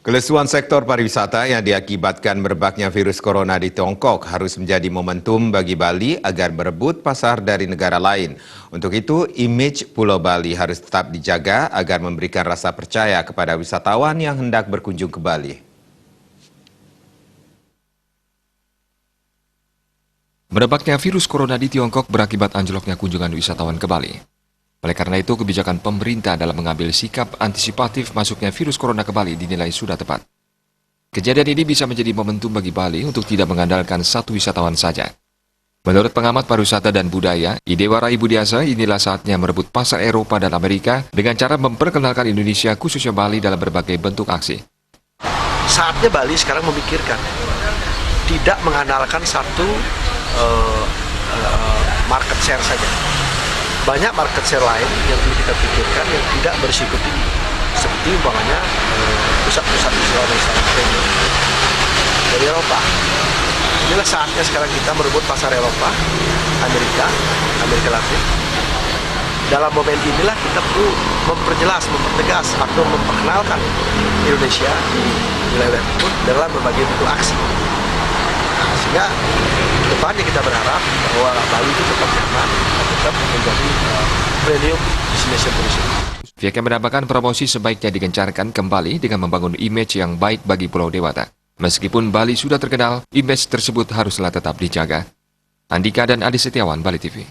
Kelesuan sektor pariwisata yang diakibatkan merebaknya virus corona di Tiongkok harus menjadi momentum bagi Bali agar berebut pasar dari negara lain. Untuk itu, image Pulau Bali harus tetap dijaga agar memberikan rasa percaya kepada wisatawan yang hendak berkunjung ke Bali. Merebaknya virus corona di Tiongkok berakibat anjloknya kunjungan wisatawan ke Bali. Oleh karena itu, kebijakan pemerintah dalam mengambil sikap antisipatif masuknya virus corona ke Bali dinilai sudah tepat. Kejadian ini bisa menjadi momentum bagi Bali untuk tidak mengandalkan satu wisatawan saja. Menurut pengamat pariwisata dan budaya, Idewa Rai Budiasa, inilah saatnya merebut pasar Eropa dan Amerika dengan cara memperkenalkan Indonesia khususnya Bali dalam berbagai bentuk aksi. Saatnya Bali sekarang memikirkan, tidak mengandalkan satu market share saja. Banyak market share lain yang perlu kita pikirkan yang tidak berisiko tinggi, seperti umpamanya pusat-pusat wisata premium dari Eropa. Inilah saatnya sekarang kita merebut pasar Eropa, Amerika Latin. Dalam momen inilah kita perlu memperjelas, mempertegas atau memperkenalkan Indonesia di wilayah tersebut dalam berbagai bentuk aksi. Sehingga depannya kita berharap bahwa Bali itu tetap nyaman, tetap menjadi premium destination tourism. Pihaknya menambahkan promosi sebaiknya digencarkan kembali dengan membangun image yang baik bagi Pulau Dewata. Meskipun Bali sudah terkenal, image tersebut haruslah tetap dijaga. Andika dan Adi Setiawan, Bali TV.